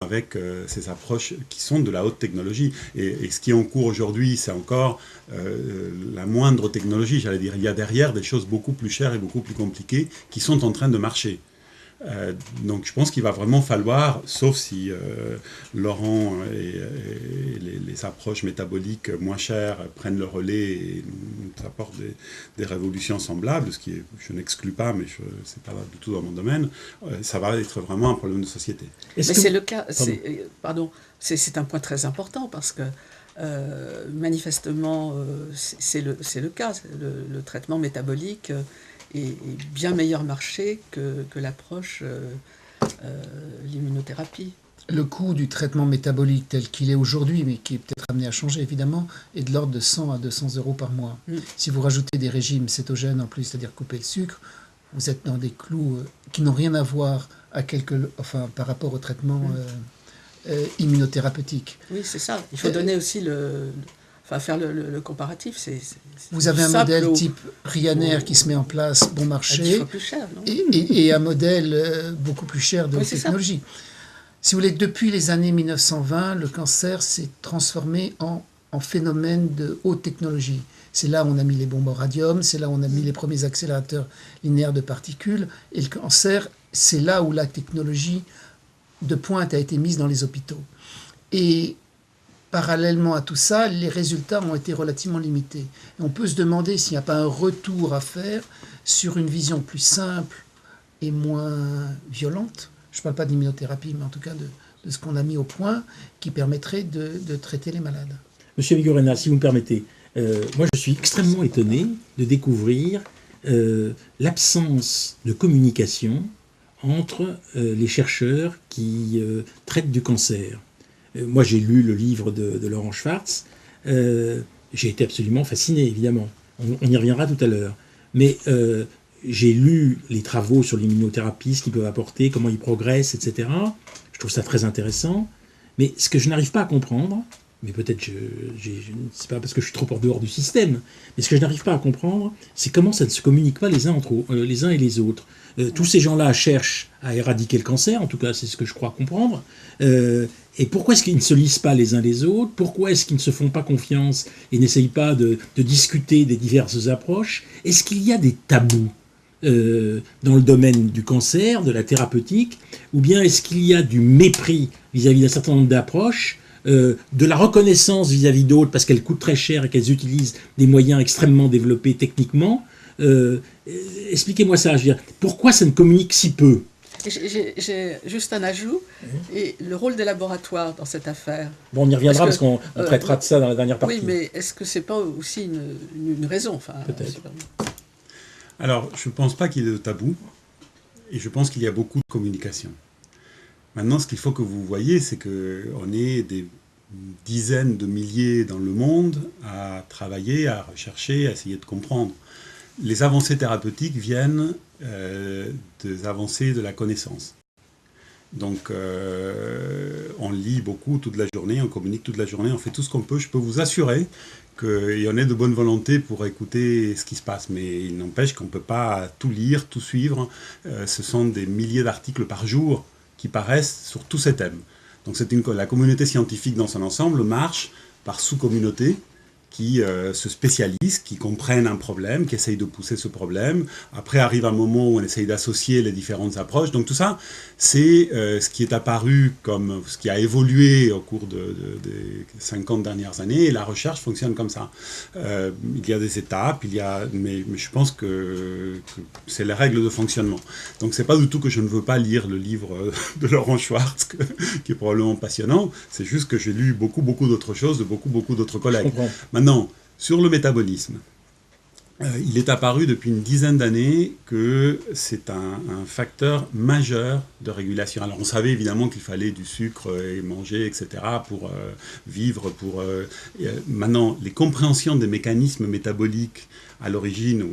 avec ces approches qui sont de la haute technologie. Et ce qui est en cours aujourd'hui, c'est encore la moindre technologie, j'allais dire. Il y a derrière des choses beaucoup plus chères et beaucoup plus compliquées qui sont en train de marcher. Donc je pense qu'il va vraiment falloir, sauf si Laurent et les approches métaboliques moins chères prennent le relais et nous apportent des révolutions semblables, ce qui est, je n'exclus pas, mais ce n'est pas du tout dans mon domaine, ça va être vraiment un problème de société. Mais c'est le cas, c'est un point très important parce que manifestement c'est le cas, le traitement métabolique est bien meilleur marché que l'approche l'immunothérapie. Le coût du traitement métabolique tel qu'il est aujourd'hui, mais qui est peut-être amené à changer évidemment, est de l'ordre de 100 à 200 euros par mois. Si vous rajoutez des régimes cétogènes en plus, c'est-à-dire couper le sucre, vous êtes dans des clous qui n'ont rien à voir par rapport au traitement immunothérapeutique. Oui, c'est ça. Il faut donner aussi faire le comparatif. Vous avez un modèle type Ryanair qui se met en place, bon marché, 10 fois plus cher, non et un modèle beaucoup plus cher de technologie. Si vous voulez, depuis les années 1920, le cancer s'est transformé en phénomène de haute technologie. C'est là où on a mis les bombes au radium, c'est là où on a mis les premiers accélérateurs linéaires de particules. Et le cancer, c'est là où la technologie de pointe a été mise dans les hôpitaux. Et parallèlement à tout ça, les résultats ont été relativement limités. Et on peut se demander s'il n'y a pas un retour à faire sur une vision plus simple et moins violente. Je ne parle pas d'immunothérapie, mais en tout cas de ce qu'on a mis au point, qui permettrait de traiter les malades. Monsieur Vigorena, si vous me permettez, moi je suis extrêmement étonné de découvrir l'absence de communication entre les chercheurs qui traitent du cancer. Moi j'ai lu le livre de Laurent Schwartz, j'ai été absolument fasciné évidemment, on y reviendra tout à l'heure, mais j'ai lu les travaux sur l'immunothérapie, ce qu'ils peuvent apporter, comment ils progressent, etc. Je trouve ça très intéressant, mais ce que je n'arrive pas à comprendre, mais peut-être c'est pas parce que je suis trop en dehors du système, mais ce que je n'arrive pas à comprendre, c'est comment ça ne se communique pas les uns et les autres. Tous ces gens-là cherchent à éradiquer le cancer, en tout cas c'est ce que je crois comprendre, et pourquoi est-ce qu'ils ne se lisent pas les uns les autres? Pourquoi est-ce qu'ils ne se font pas confiance et n'essayent pas de discuter des diverses approches? Est-ce qu'il y a des tabous dans le domaine du cancer, de la thérapeutique, ou bien est-ce qu'il y a du mépris vis-à-vis d'un certain nombre d'approches, de la reconnaissance vis-à-vis d'autres parce qu'elles coûtent très cher et qu'elles utilisent des moyens extrêmement développés techniquement? Expliquez-moi ça, je veux dire, pourquoi ça ne communique si peu? J'ai juste un ajout, et le rôle des laboratoires dans cette affaire. Bon, on y reviendra parce qu'on traitera de ça dans la dernière partie. Oui, mais est-ce que c'est pas aussi une raison? Peut-être. Alors, je ne pense pas qu'il y ait de tabou, et je pense qu'il y a beaucoup de communication. Maintenant, ce qu'il faut que vous voyez, c'est qu'on est des dizaines de milliers dans le monde à travailler, à rechercher, à essayer de comprendre. Les avancées thérapeutiques viennent des avancées de la connaissance. Donc, on lit beaucoup toute la journée, on communique toute la journée, on fait tout ce qu'on peut. Je peux vous assurer qu'il y en a de bonne volonté pour écouter ce qui se passe, mais il n'empêche qu'on ne peut pas tout lire, tout suivre. Ce sont des milliers d'articles par jour qui paraissent sur tous ces thèmes. Donc la communauté scientifique dans son ensemble marche par sous-communauté qui se spécialisent, qui comprennent un problème, qui essayent de pousser ce problème. Après arrive un moment où on essaye d'associer les différentes approches. Donc tout ça, c'est ce qui est apparu comme ce qui a évolué au cours des 50 dernières années. Et la recherche fonctionne comme ça. Il y a des étapes, mais je pense que c'est les règles de fonctionnement. Donc c'est pas du tout que je ne veux pas lire le livre de Laurent Schwartz, qui est probablement passionnant. C'est juste que j'ai lu beaucoup d'autres choses de beaucoup d'autres collègues. Maintenant, sur le métabolisme, il est apparu depuis une dizaine d'années que c'est un facteur majeur de régulation. Alors on savait évidemment qu'il fallait du sucre et manger, etc. pour vivre. Maintenant, les compréhensions des mécanismes métaboliques à l'origine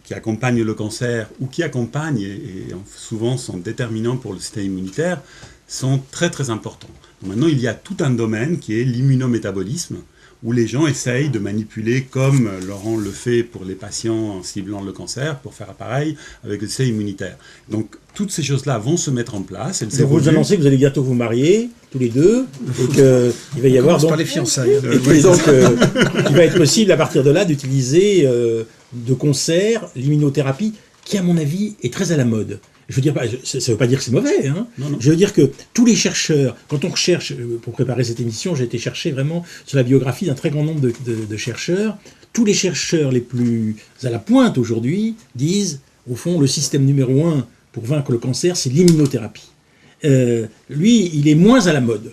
qui accompagnent le cancer ou qui accompagnent et souvent sont déterminants pour le système immunitaire sont très très importants. Maintenant, il y a tout un domaine qui est l'immunométabolisme. où les gens essayent de manipuler, comme Laurent le fait pour les patients en ciblant le cancer, pour faire pareil avec le système immunitaire. Donc, toutes ces choses-là vont se mettre en place. Donc, vous annoncez que vous allez bientôt vous marier, tous les deux, et qu'il va y avoir donc... par les fiançailles. Et donc, il va être possible, à partir de là, d'utiliser de concert l'immunothérapie, qui, à mon avis, est très à la mode. Je veux dire, ça ne veut pas dire que c'est mauvais. Hein. Non. Je veux dire que tous les chercheurs, quand on recherche, pour préparer cette émission, j'ai été chercher vraiment sur la biographie d'un très grand nombre de chercheurs. Tous les chercheurs les plus à la pointe aujourd'hui disent, au fond, le système numéro 1 pour vaincre le cancer, c'est l'immunothérapie. Lui, il est moins à la mode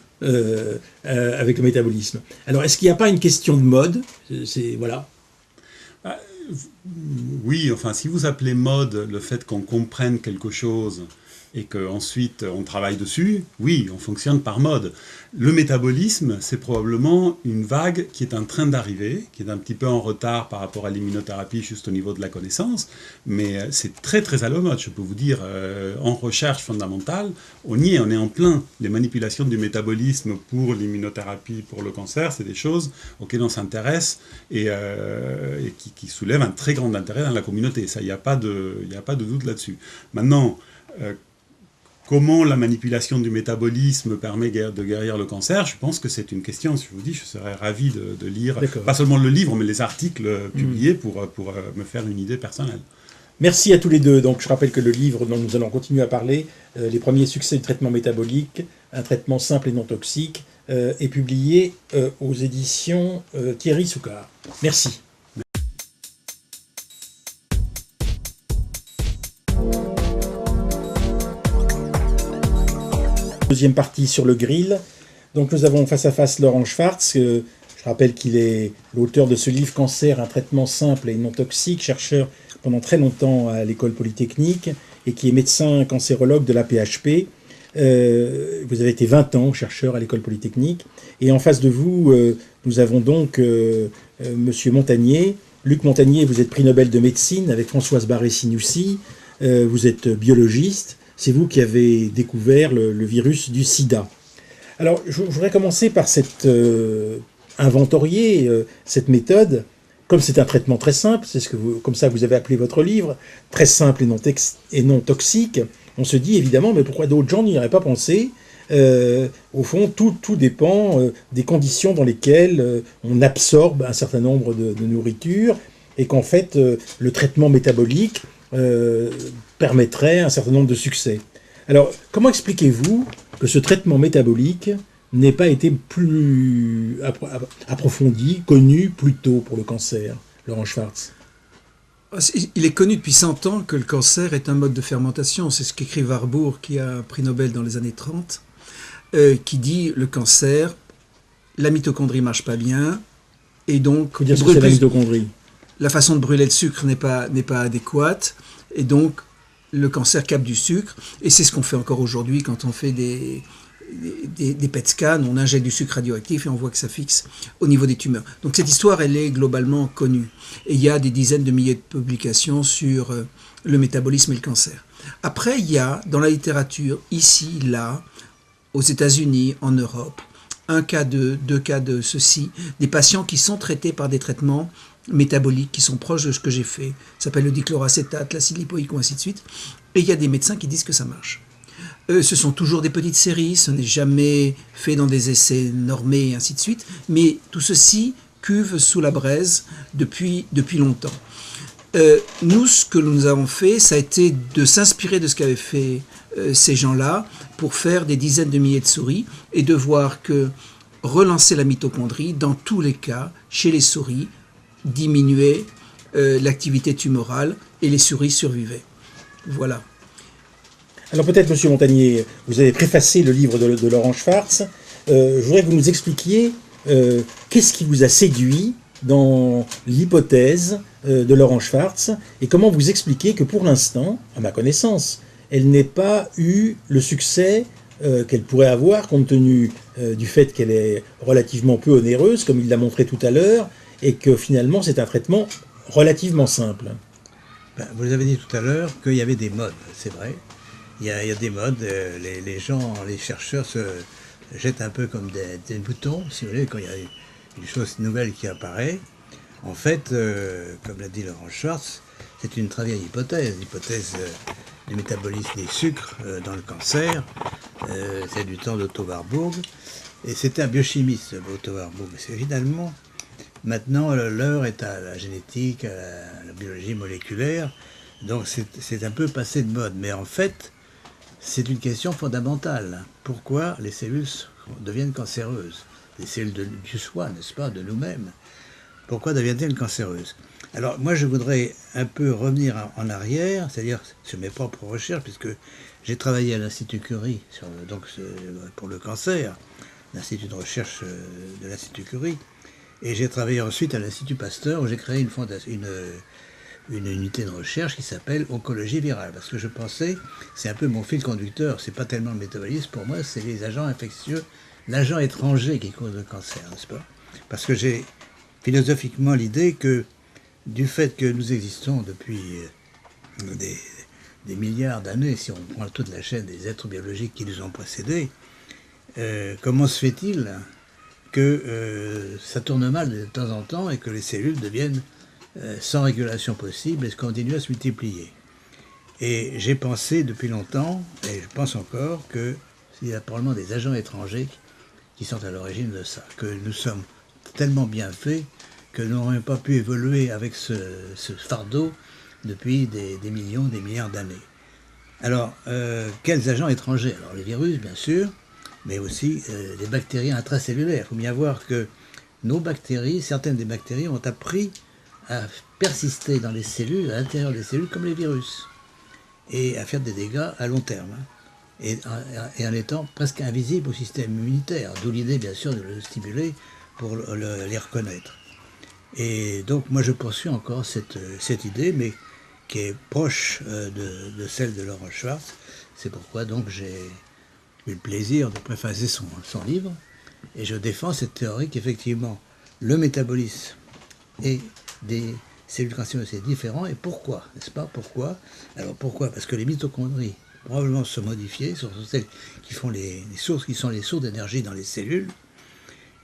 avec le métabolisme. Alors, est-ce qu'il n'y a pas une question de mode? Voilà. Oui, enfin, si vous appelez mode le fait qu'on comprenne quelque chose et qu'ensuite on travaille dessus, oui, on fonctionne par mode. Le métabolisme, c'est probablement une vague qui est en train d'arriver, qui est un petit peu en retard par rapport à l'immunothérapie juste au niveau de la connaissance, mais c'est très très à la mode, je peux vous dire, en recherche fondamentale, on y est, on est en plein. Les manipulations du métabolisme pour l'immunothérapie, pour le cancer, c'est des choses auxquelles on s'intéresse et qui soulèvent un très grand intérêt dans la communauté. Ça, il n'y a pas de doute là-dessus. Maintenant, comment la manipulation du métabolisme permet de guérir le cancer? Je pense que c'est une question, si je vous dis, je serais ravi de lire, pas seulement le livre, mais les articles publiés pour me faire une idée personnelle. Merci à tous les deux. Donc, je rappelle que le livre dont nous allons continuer à parler, Les premiers succès du traitement métabolique, un traitement simple et non toxique, est publié aux éditions Thierry Soucard. Merci. Deuxième partie sur le grill. Donc nous avons face à face Laurent Schwartz. Je rappelle qu'il est l'auteur de ce livre Cancer, un traitement simple et non toxique, chercheur pendant très longtemps à l'École Polytechnique et qui est médecin cancérologue de la PHP. Vous avez été 20 ans chercheur à l'École Polytechnique. Et en face de vous, nous avons donc Monsieur Montagnier. Luc Montagnier, vous êtes prix Nobel de médecine avec Françoise Barré-Sinoussi. Vous êtes biologiste. C'est vous qui avez découvert le virus du sida. Alors, je voudrais commencer par inventorier cette méthode. Comme c'est un traitement très simple, c'est comme ça que vous avez appelé votre livre, très simple et non toxique, on se dit évidemment, mais pourquoi d'autres gens n'y auraient pas pensé? Au fond, tout dépend des conditions dans lesquelles on absorbe un certain nombre de nourritures et qu'en fait, le traitement métabolique permettrait un certain nombre de succès. Alors, comment expliquez-vous que ce traitement métabolique n'ait pas été plus approfondi, connu plus tôt pour le cancer, Laurent Schwartz? Il est connu depuis 100 ans que le cancer est un mode de fermentation. C'est ce qu'écrit Warburg, qui a un prix Nobel dans les années 30, qui dit le cancer, la mitochondrie marche pas bien, et donc... Faut dire ce que c'est la mitochondrie. La façon de brûler le sucre n'est pas adéquate, et donc le cancer capte du sucre, et c'est ce qu'on fait encore aujourd'hui quand on fait des PET scans, on injecte du sucre radioactif et on voit que ça fixe au niveau des tumeurs. Donc cette histoire, elle est globalement connue. Et il y a des dizaines de milliers de publications sur le métabolisme et le cancer. Après, il y a dans la littérature, ici, là, aux États-Unis, en Europe, un cas de, 2 cas de ceci, des patients qui sont traités par des traitements métaboliques qui sont proches de ce que j'ai fait. Ça s'appelle le dichloracétate, l'acide lipoïque ou ainsi de suite. Et il y a des médecins qui disent que ça marche. Ce sont toujours des petites séries, ce n'est jamais fait dans des essais normés et ainsi de suite, mais tout ceci cuve sous la braise depuis longtemps. Nous, ce que nous avons fait, ça a été de s'inspirer de ce qu'avaient fait ces gens-là pour faire des dizaines de milliers de souris et de voir que relancer la mitochondrie, dans tous les cas, chez les souris, diminuait l'activité tumorale et les souris survivaient. Voilà. Alors peut-être, Monsieur Montagnier, vous avez préfacé le livre de Laurent Schwartz. Je voudrais que vous nous expliquiez qu'est-ce qui vous a séduit dans l'hypothèse de Laurent Schwartz et comment vous expliquez que pour l'instant, à ma connaissance, elle n'ait pas eu le succès qu'elle pourrait avoir compte tenu du fait qu'elle est relativement peu onéreuse, comme il l'a montré tout à l'heure, et que finalement c'est un traitement relativement simple. Vous avez dit tout à l'heure qu'il y avait des modes, c'est vrai. Il y a des modes, les gens, les chercheurs se jettent un peu comme des boutons, si vous voulez, quand il y a une chose nouvelle qui apparaît. En fait, comme l'a dit Laurent Schwartz, c'est une très vieille hypothèse, l'hypothèse du métabolisme des sucres dans le cancer. C'est du temps d'Otto Warburg. Et c'était un biochimiste, Otto Warburg. Mais finalement, maintenant, l'heure est à la génétique, à la biologie moléculaire. Donc c'est un peu passé de mode. Mais en fait, c'est une question fondamentale. Pourquoi les cellules deviennent cancéreuses? Les cellules du soi, n'est-ce pas, de nous-mêmes. Pourquoi deviennent-elles cancéreuses? Alors moi je voudrais un peu revenir en arrière, c'est-à-dire sur mes propres recherches, puisque j'ai travaillé à l'Institut Curie pour le cancer, l'Institut de recherche de l'Institut Curie, et j'ai travaillé ensuite à l'Institut Pasteur où j'ai créé une unité de recherche qui s'appelle oncologie virale, parce que je pensais, c'est un peu mon fil conducteur, c'est pas tellement le métabolisme, pour moi c'est les agents infectieux, l'agent étranger qui cause le cancer, n'est-ce pas? Parce que j'ai philosophiquement l'idée que du fait que nous existons depuis des milliards d'années, si on prend toute la chaîne des êtres biologiques qui nous ont précédés, comment se fait-il que ça tourne mal de temps en temps et que les cellules deviennent sans régulation possible et continuent à se multiplier? Et j'ai pensé depuis longtemps, et je pense encore, qu'il y a probablement des agents étrangers qui sont à l'origine de ça, que nous sommes tellement bien faits que nous n'aurions pas pu évoluer avec ce fardeau depuis des millions, des milliards d'années. Alors, quels agents étrangers? Alors les virus, bien sûr, mais aussi les bactéries intracellulaires. Il faut bien voir que nos bactéries, certaines des bactéries ont appris à persister dans les cellules, à l'intérieur des cellules, comme les virus, et à faire des dégâts à long terme, et en étant presque invisibles au système immunitaire, d'où l'idée, bien sûr, de le stimuler pour les reconnaître. Et donc, moi, je poursuis encore cette idée, mais qui est proche de celle de Laurent Schwartz. C'est pourquoi, donc, j'ai eu le plaisir de préfacer son livre, et je défends cette théorie qu'effectivement, le métabolisme et des cellules cancéreuses, c'est différent. Et pourquoi? N'est-ce pas? Pourquoi? Alors, pourquoi? Parce que les mitochondries probablement se modifier, ce sont celles qui font les sources, qui sont les sources d'énergie dans les cellules,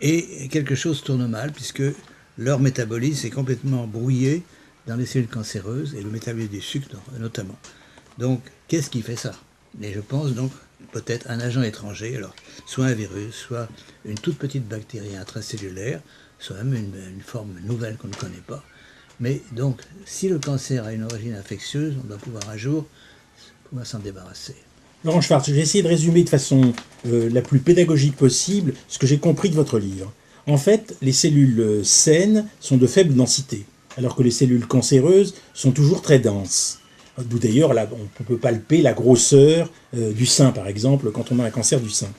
et quelque chose tourne mal, puisque leur métabolisme est complètement brouillé dans les cellules cancéreuses, et le métabolisme du sucre notamment. Donc, qu'est-ce qui fait ça? Et je pense donc peut-être un agent étranger, alors soit un virus, soit une toute petite bactérie intracellulaire, soit même une forme nouvelle qu'on ne connaît pas. Mais donc, si le cancer a une origine infectieuse, on doit pouvoir un jour s'en débarrasser. Laurent Schwartz, j'ai essayé de résumer de façon la plus pédagogique possible ce que j'ai compris de votre livre. En fait, les cellules saines sont de faible densité, alors que les cellules cancéreuses sont toujours très denses. D'où d'ailleurs, on peut palper la grosseur du sein, par exemple, quand on a un cancer du sein.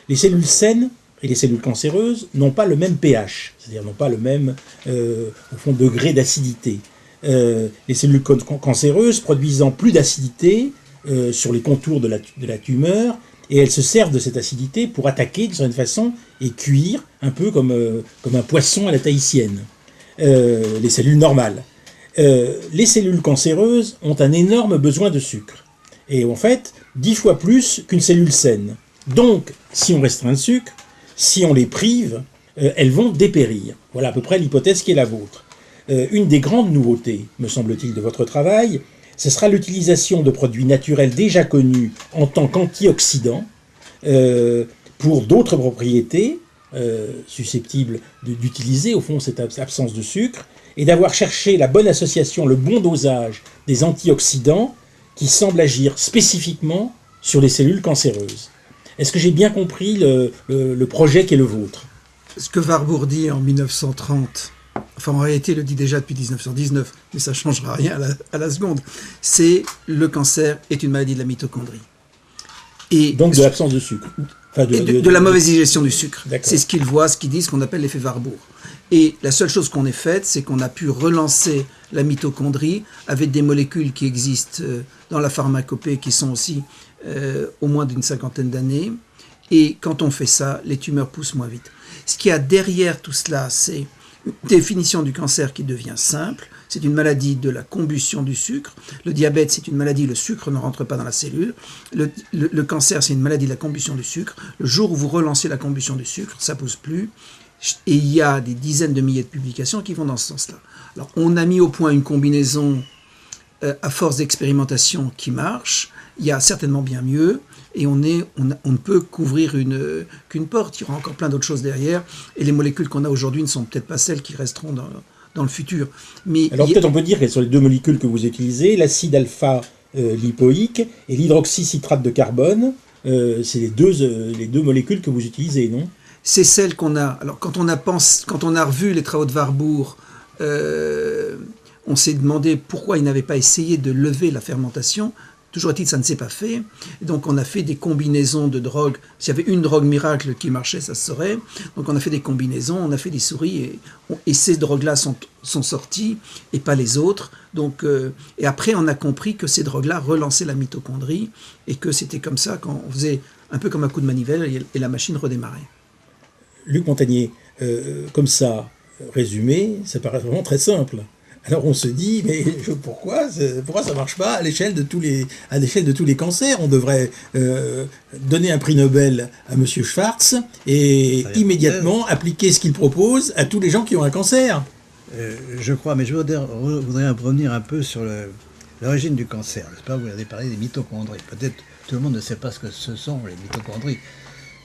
Les cellules saines et les cellules cancéreuses n'ont pas le même pH, c'est-à-dire n'ont pas le même au fond, degré d'acidité. Les cellules cancéreuses produisant plus d'acidité sur les contours de la tumeur, et elles se servent de cette acidité pour attaquer d'une certaine façon et cuire, un peu comme un poisson à la tahitienne, les cellules normales. Les cellules cancéreuses ont un énorme besoin de sucre, et en fait 10 fois plus qu'une cellule saine. Donc, si on restreint le sucre, si on les prive, elles vont dépérir. Voilà à peu près l'hypothèse qui est la vôtre. Une des grandes nouveautés, me semble-t-il, de votre travail, ce sera l'utilisation de produits naturels déjà connus en tant qu'antioxydants pour d'autres propriétés susceptibles d'utiliser au fond cette absence de sucre, et d'avoir cherché la bonne association, le bon dosage des antioxydants qui semblent agir spécifiquement sur les cellules cancéreuses. Est-ce que j'ai bien compris le projet qui est le vôtre? Ce que Warburg dit en 1930, enfin en réalité il le dit déjà depuis 1919, mais ça ne changera rien à la seconde, c'est le cancer est une maladie de la mitochondrie. Et donc de l'absence de sucre. Enfin de la mauvaise digestion du sucre. C'est ce qu'il voit, ce qu'il dit, ce qu'on appelle l'effet Warburg. Et la seule chose qu'on ait faite, c'est qu'on a pu relancer la mitochondrie avec des molécules qui existent dans la pharmacopée, qui sont aussi au moins d'une cinquantaine d'années. Et quand on fait ça, les tumeurs poussent moins vite. Ce qu'il y a derrière tout cela, c'est une définition du cancer qui devient simple. C'est une maladie de la combustion du sucre. Le diabète, c'est une maladie, le sucre ne rentre pas dans la cellule. Le cancer, c'est une maladie de la combustion du sucre. Le jour où vous relancez la combustion du sucre, ça ne pousse plus. Et il y a des dizaines de milliers de publications qui vont dans ce sens-là. Alors, on a mis au point une combinaison à force d'expérimentation qui marche. Il y a certainement bien mieux. Et on ne peut couvrir qu'une porte. Il y aura encore plein d'autres choses derrière. Et les molécules qu'on a aujourd'hui ne sont peut-être pas celles qui resteront dans le futur. Mais alors peut-être on peut dire quelles sont les deux molécules que vous utilisez, l'acide alpha lipoïque et l'hydroxycitrate de carbone. C'est les deux molécules que vous utilisez, non ? C'est celle qu'on a. Alors quand on a revu les travaux de Warburg, on s'est demandé pourquoi ils n'avaient pas essayé de lever la fermentation. Toujours est-il que ça ne s'est pas fait. Et donc on a fait des combinaisons de drogues. S'il y avait une drogue miracle qui marchait, ça se saurait. Donc on a fait des combinaisons, on a fait des souris et ces drogues-là sont sorties et pas les autres. Donc, et après on a compris que ces drogues-là relançaient la mitochondrie et que c'était comme ça quand on faisait un peu comme un coup de manivelle et la machine redémarrait. Luc Montagnier, comme ça, résumé, ça paraît vraiment très simple. Alors on se dit, mais pourquoi ça ne marche pas à l'échelle de tous les cancers ? On devrait donner un prix Nobel à M. Schwartz et immédiatement appliquer ce qu'il propose à tous les gens qui ont un cancer. Je crois, mais je voudrais revenir un peu sur l'origine du cancer. N'est-ce pas ? Vous avez parlé des mitochondries. Peut-être tout le monde ne sait pas ce que ce sont, les mitochondries.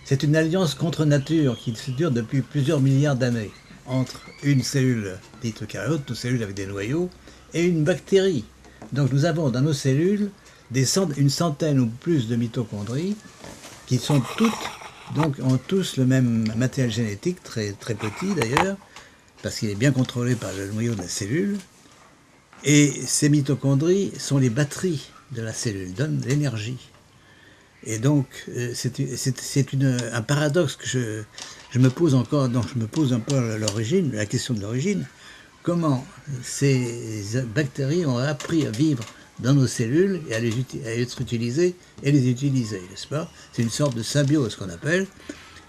C'est une alliance contre nature qui dure depuis plusieurs milliards d'années entre une cellule dite eucaryote, une cellule avec des noyaux, et une bactérie. Donc nous avons dans nos cellules une centaine ou plus de mitochondries qui sont toutes, donc ont tous le même matériel génétique, très, très petit d'ailleurs, parce qu'il est bien contrôlé par le noyau de la cellule. Et ces mitochondries sont les batteries de la cellule, donnent l'énergie. Et donc c'est un paradoxe que je me pose encore, donc je me pose un peu l'origine, la question de l'origine. Comment ces bactéries ont appris à vivre dans nos cellules et à être utilisées et les utiliser, n'est-ce pas ? C'est une sorte de symbiose qu'on appelle,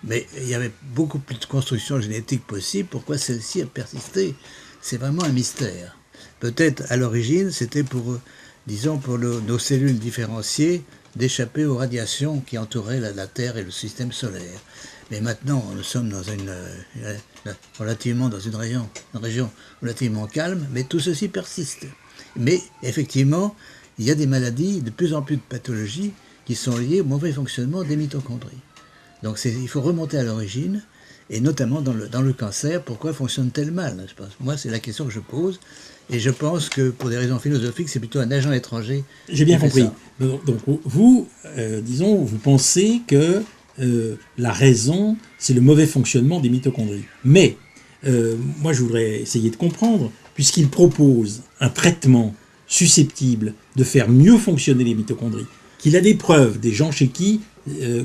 mais il y avait beaucoup plus de construction génétique possible. Pourquoi celle-ci a persisté ? C'est vraiment un mystère. Peut-être à l'origine, c'était pour nos cellules différenciées d'échapper aux radiations qui entouraient la Terre et le système solaire. Mais maintenant, nous sommes dans une région relativement calme, mais tout ceci persiste. Mais effectivement, il y a des maladies, de plus en plus de pathologies qui sont liées au mauvais fonctionnement des mitochondries. Donc il faut remonter à l'origine, et notamment dans le cancer, pourquoi fonctionne-t-elle mal ? Moi, c'est la question que je pose, et je pense que pour des raisons philosophiques, c'est plutôt un agent étranger. J'ai bien compris. Donc vous, vous pensez que la raison, c'est le mauvais fonctionnement des mitochondries. Mais, moi je voudrais essayer de comprendre, puisqu'il propose un traitement susceptible de faire mieux fonctionner les mitochondries, qu'il a des preuves, des gens chez qui,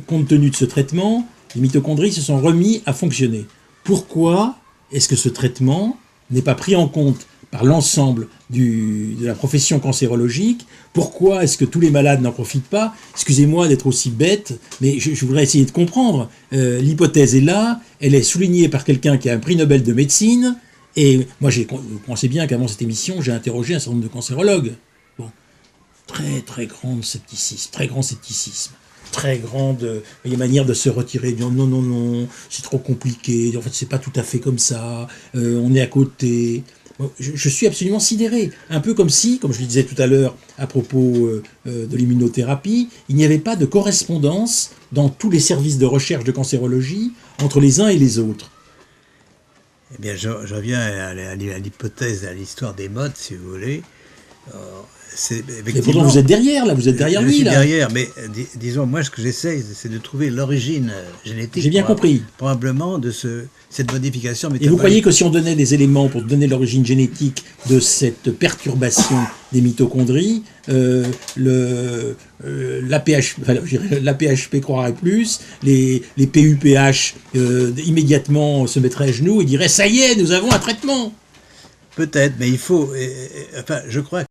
compte tenu de ce traitement, les mitochondries se sont remis à fonctionner. Pourquoi est-ce que ce traitement n'est pas pris en compte par l'ensemble de la profession cancérologique? Pourquoi est-ce que tous les malades n'en profitent pas? Excusez-moi d'être aussi bête, mais je voudrais essayer de comprendre. L'hypothèse est là, elle est soulignée par quelqu'un qui a un prix Nobel de médecine, et moi, vous pensez bien qu'avant cette émission, j'ai interrogé un certain nombre de cancérologues. Bon, très grand scepticisme, très grande manière de se retirer, dire non, c'est trop compliqué, en fait c'est pas tout à fait comme ça, on est à côté. Je suis absolument sidéré, un peu comme si, comme je le disais tout à l'heure à propos de l'immunothérapie, il n'y avait pas de correspondance dans tous les services de recherche de cancérologie entre les uns et les autres. Eh bien, je reviens à l'hypothèse, à l'histoire des modes, si vous voulez. Mais pourtant, vous êtes derrière, là, vous êtes derrière lui. Je suis là. derrière, mais disons, moi, ce que j'essaye, c'est de trouver l'origine génétique. J'ai bien compris. Probablement de cette modification métabolique. Et vous croyez que si on donnait des éléments pour donner l'origine génétique de cette perturbation des mitochondries, l'APHP croirait plus, les PUPH immédiatement se mettraient à genoux et diraient « ça y est, nous avons un traitement ». Peut-être, mais il faut... enfin, je crois